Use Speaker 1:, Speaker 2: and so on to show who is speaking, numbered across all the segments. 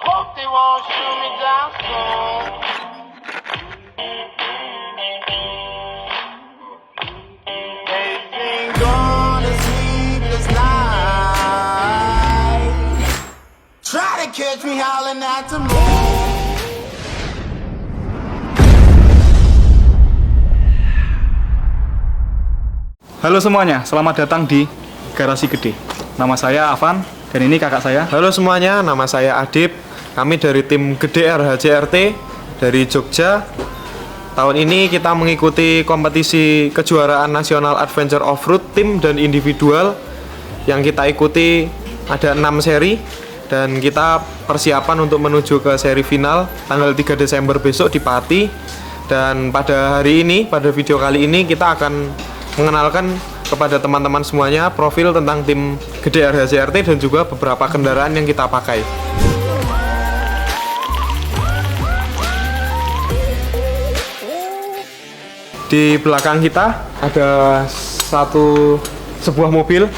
Speaker 1: Hope they won't shoot me down soon. They've been gone a sleepless night. Try to catch me howling at the moon.
Speaker 2: Halo semuanya, selamat datang di Garasi Gede. Nama saya Avan, dan ini kakak saya.
Speaker 3: Halo semuanya, nama saya Adip. Kami dari tim Gede RHCRT dari Jogja. Tahun ini kita mengikuti kompetisi kejuaraan nasional Adventure Offroad tim dan individual. Yang kita ikuti ada 6 seri, dan kita persiapan untuk menuju ke seri final tanggal 3 Desember besok di Pati. Dan pada hari ini, pada video kali ini kita akan mengenalkan kepada teman-teman semuanya profil tentang tim Gede RHCRT dan juga beberapa kendaraan yang kita pakai. Di belakang kita ada sebuah mobil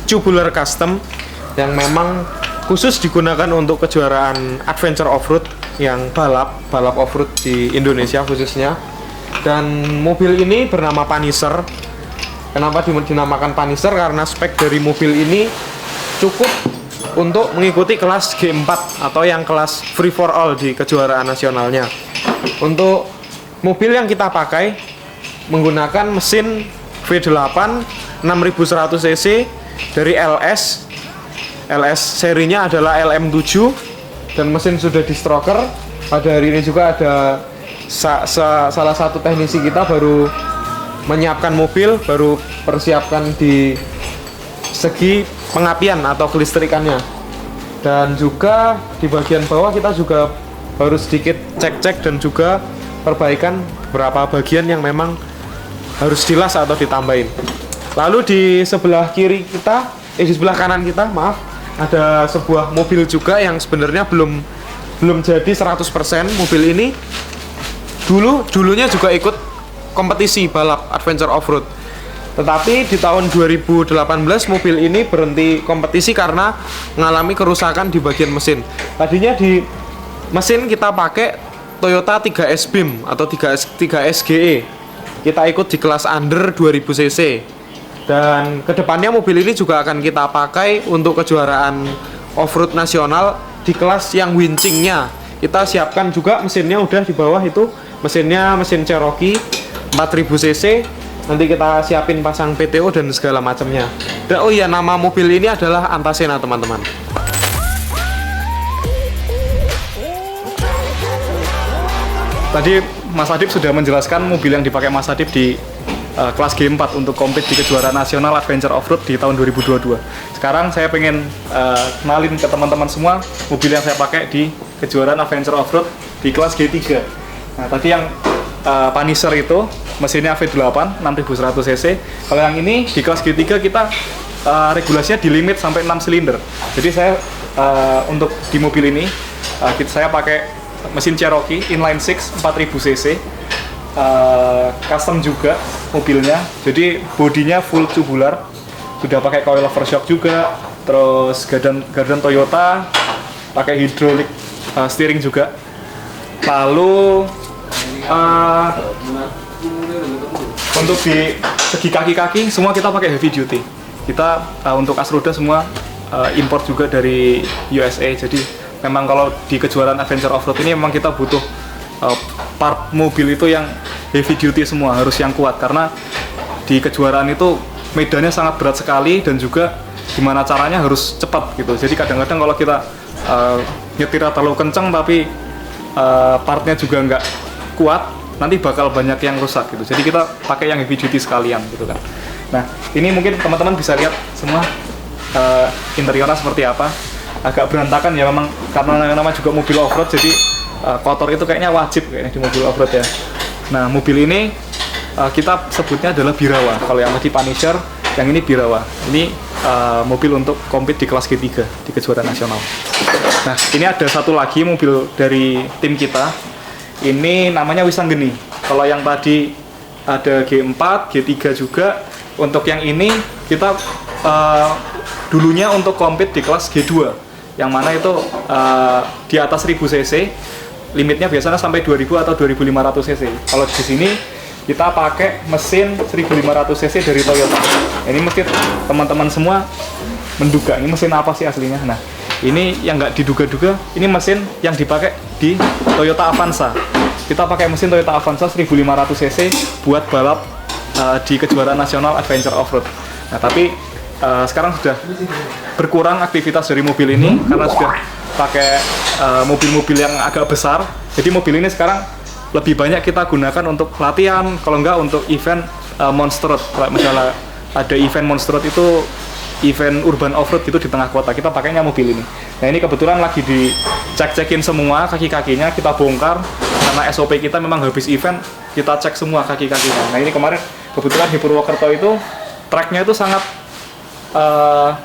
Speaker 3: tubular custom yang memang khusus digunakan untuk kejuaraan adventure offroad yang balap offroad di Indonesia khususnya. Dan mobil ini bernama Punisher. Kenapa dinamakan Punisher? Karena spek dari mobil ini cukup untuk mengikuti kelas G4 atau yang kelas free for all di kejuaraan nasionalnya. Untuk mobil yang kita pakai menggunakan mesin V8 6100 cc dari LS serinya adalah LM7, dan mesin sudah di stroker. Pada hari ini juga ada salah satu teknisi kita baru menyiapkan mobil, baru persiapkan di segi pengapian atau kelistrikannya. Dan juga di bagian bawah kita juga baru sedikit cek-cek dan juga perbaikan beberapa bagian yang memang harus dilas atau ditambahin. Lalu di sebelah kiri kita, di sebelah kanan kita, maaf, ada sebuah mobil juga yang sebenarnya belum jadi 100% mobil ini. Dulunya juga ikut kompetisi balap adventure offroad. Tetapi di tahun 2018 mobil ini berhenti kompetisi karena mengalami kerusakan di bagian mesin. Tadinya di mesin kita pakai Toyota 3S Beam atau 3S GE. Kita ikut di kelas under 2000 cc. Dan kedepannya mobil ini juga akan kita pakai untuk kejuaraan offroad nasional di kelas yang wincingnya. Kita siapkan juga mesinnya udah di bawah itu. Mesinnya mesin Cherokee 4000 cc. Nanti kita siapin pasang PTO dan segala macamnya. Dan oh iya, nama mobil ini adalah Antasena, teman-teman.
Speaker 2: Tadi Mas Adip sudah menjelaskan mobil yang dipakai Mas Adip di kelas G4 untuk kompet di kejuaraan nasional adventure offroad di tahun 2022. Sekarang saya pengen kenalin ke teman-teman semua mobil yang saya pakai di kejuaraan adventure offroad di kelas G3. Nah, tadi yang Punisher itu mesinnya V8 6100 cc. Kalau yang ini di kelas G3 kita regulasinya di limit sampai 6 silinder. Jadi saya untuk di mobil ini saya pakai mesin Cherokee inline 6 4000 cc. Custom juga mobilnya. Jadi bodinya full tubular. Sudah pakai coilover shock juga. Terus gardan Toyota, pakai hydraulic steering juga. Lalu untuk di segi kaki-kaki semua kita pakai heavy duty. Kita untuk as roda semua import juga dari USA. Jadi memang kalau di kejuaraan adventure offroad ini memang kita butuh part mobil itu yang heavy duty semua, harus yang kuat, karena di kejuaraan itu medannya sangat berat sekali dan juga gimana caranya harus cepat gitu. Jadi kadang-kadang kalau kita nyetirnya terlalu kencang tapi partnya juga nggak kuat, nanti bakal banyak yang rusak gitu. Jadi kita pakai yang heavy duty sekalian gitu kan. Nah, ini mungkin teman-teman bisa lihat semua interiornya seperti apa. Agak berantakan ya memang, karena nama juga mobil offroad, jadi kotor itu kayaknya wajib kayaknya di mobil offroad ya. Nah, mobil ini kita sebutnya adalah Birawa. Kalau yang tadi Punisher, yang ini Birawa. Ini mobil untuk kompet di kelas G3 di kejuaraan nasional. Nah, ini ada satu lagi mobil dari tim kita. Ini namanya Wisanggeni. Kalau yang tadi ada G4, G3 juga. Untuk yang ini kita dulunya untuk kompet di kelas G2. yang mana itu di atas 1000 cc, limitnya biasanya sampai 2000 atau 2500 cc. Kalau di sini kita pakai mesin 1500 cc dari Toyota. Ini mesti teman-teman semua menduga ini mesin apa sih aslinya. Nah, ini yang nggak diduga-duga, ini mesin yang dipakai di Toyota Avanza. Kita pakai mesin Toyota Avanza 1500 cc buat balap di kejuaraan nasional Adventure Offroad. Nah, tapi sekarang sudah berkurang aktivitas dari mobil ini karena sudah pakai mobil-mobil yang agak besar. Jadi mobil ini sekarang lebih banyak kita gunakan untuk latihan, kalau enggak untuk event monster road. Kalau misalnya ada event monster road itu event urban off-road gitu di tengah kota, kita pakainya mobil ini. Nah, ini kebetulan lagi dicek-cekin semua kaki-kakinya, kita bongkar karena SOP kita memang habis event kita cek semua kaki-kakinya. Nah, ini kemarin kebetulan di Purwokerto itu tracknya itu sangat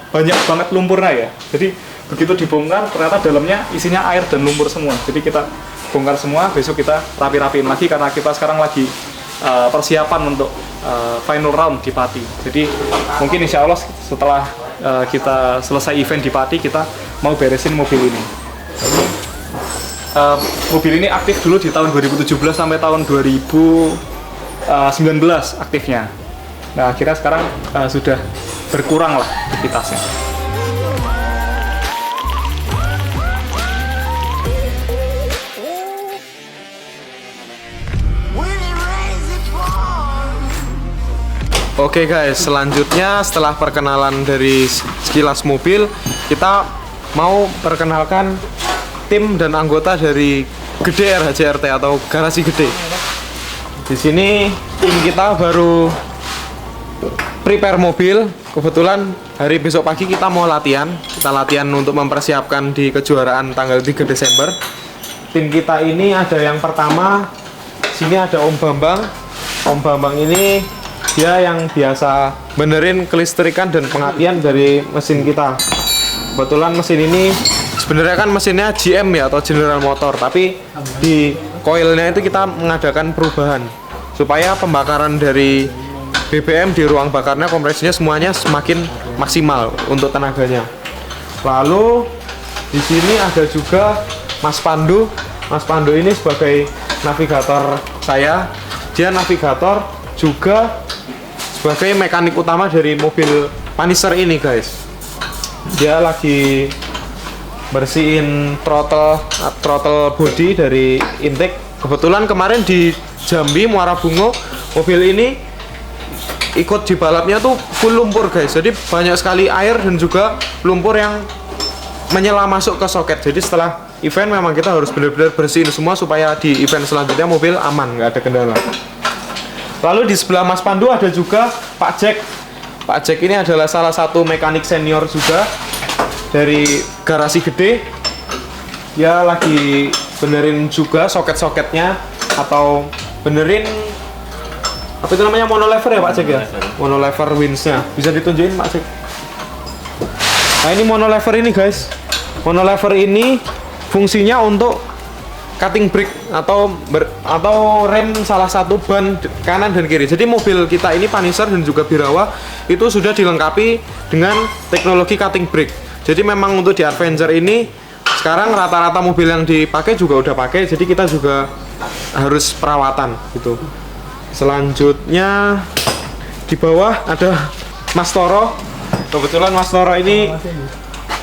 Speaker 2: banyak banget lumpurnya ya. Jadi begitu dibongkar ternyata dalamnya isinya air dan lumpur semua. Jadi kita bongkar semua, besok kita rapi-rapiin lagi karena kita sekarang lagi persiapan untuk final round di Pati. Jadi mungkin insya Allah setelah kita selesai event di Pati, kita mau beresin mobil ini. Mobil ini aktif dulu di tahun 2017 sampai tahun 2019 aktifnya. Nah, akhirnya sekarang sudah berkurang lah aktivitasnya.
Speaker 3: Oke guys, selanjutnya setelah perkenalan dari sekilas mobil, kita mau perkenalkan tim dan anggota dari Gede RHCRT atau Garasi Gede. Di sini tim kita baru prepare mobil. Kebetulan hari besok pagi kita mau latihan. Kita latihan untuk mempersiapkan di kejuaraan tanggal 3 Desember. Tim kita ini ada yang pertama, sini ada Om Bambang. Om Bambang ini dia yang biasa benerin kelistrikan dan pengatian dari mesin kita. Kebetulan mesin ini sebenarnya kan mesinnya GM ya atau General Motor, tapi di coilnya itu kita mengadakan perubahan supaya pembakaran dari BBM di ruang bakarnya, kompresinya semuanya semakin maksimal untuk tenaganya. Lalu di sini ada juga Mas Pandu. Mas Pandu ini sebagai navigator saya. Dia navigator juga sebagai mekanik utama dari mobil Punisher ini guys. Dia lagi bersihin throttle body dari intake. Kebetulan kemarin di Jambi Muara Bungo mobil ini ikut di balapnya tuh full lumpur guys. Jadi banyak sekali air dan juga lumpur yang menyela masuk ke soket. Jadi setelah event memang kita harus benar-benar bersihin semua supaya di event selanjutnya mobil aman, nggak ada kendala. Lalu di sebelah Mas Pandu ada juga Pak Jack. Pak Jack ini adalah salah satu mekanik senior juga dari Garasi Gede. Dia lagi benerin juga soket-soketnya atau benerin apa itu namanya, monolever ya Pak Jack ya? Monolever windsnya. Bisa ditunjukin Pak Jack? Nah, ini monolever ini guys. Monolever ini fungsinya untuk cutting brake atau rem salah satu ban kanan dan kiri. Jadi mobil kita ini Punisher dan juga Birawa itu sudah dilengkapi dengan teknologi cutting brake. Jadi memang untuk di Adventure ini sekarang rata-rata mobil yang dipakai juga udah pakai. Jadi kita juga harus perawatan gitu. Selanjutnya di bawah ada Mas Toro. Kebetulan Mas Toro ini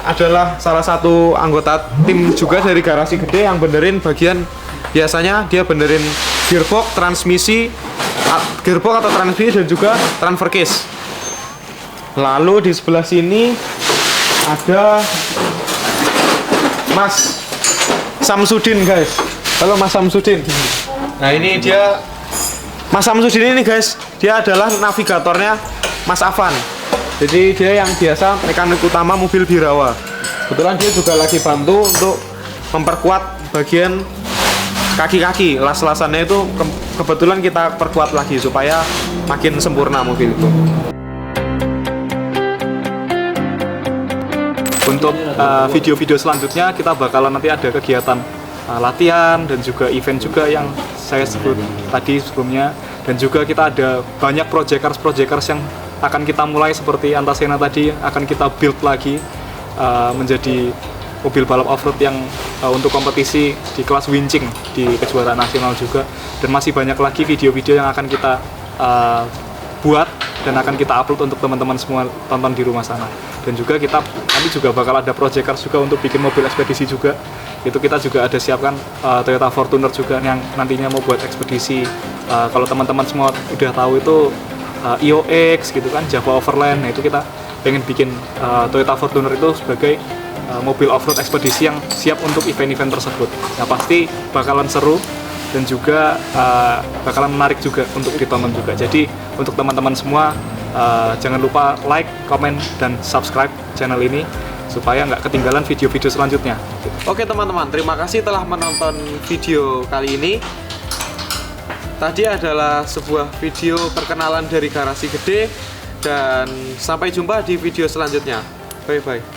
Speaker 3: adalah salah satu anggota tim juga dari Garasi Gede yang benerin bagian, biasanya dia benerin gearbox, atau transmisi dan juga transfer case. Lalu di sebelah sini ada Mas Samsudin guys. Halo Mas Samsudin. Nah, ini dia Mas Samsudin ini guys, dia adalah navigatornya Mas Afan. Jadi dia yang biasa mekanik utama mobil Birawa. Kebetulan dia juga lagi bantu untuk memperkuat bagian kaki-kaki, las-lasannya itu kebetulan kita perkuat lagi supaya makin sempurna mobil itu.
Speaker 2: Untuk video-video selanjutnya kita bakalan nanti ada kegiatan latihan dan juga event juga yang saya sebut tadi sebelumnya, dan juga kita ada banyak projectors yang akan kita mulai seperti Antasena tadi, akan kita build lagi menjadi mobil balap off-road yang untuk kompetisi di kelas winching di kejuaraan nasional juga, dan masih banyak lagi video-video yang akan kita buat dan akan kita upload untuk teman-teman semua tonton di rumah sana. Dan juga kita nanti juga bakal ada project cars juga untuk bikin mobil ekspedisi juga. Itu kita juga ada siapkan Toyota Fortuner juga yang nantinya mau buat ekspedisi. Kalau teman-teman semua udah tahu itu IOX gitu kan, Java Overland. Nah itu kita pengen bikin Toyota Fortuner itu sebagai mobil off-road ekspedisi yang siap untuk event-event tersebut. Nah pasti bakalan seru dan juga bakalan menarik juga untuk ditonton juga. Jadi untuk teman-teman semua jangan lupa like, comment, dan subscribe channel ini supaya nggak ketinggalan video-video selanjutnya.
Speaker 3: Oke teman-teman, terima kasih telah menonton video kali ini. Tadi adalah sebuah video perkenalan dari Garasi Gede, dan sampai jumpa di video selanjutnya. Bye bye.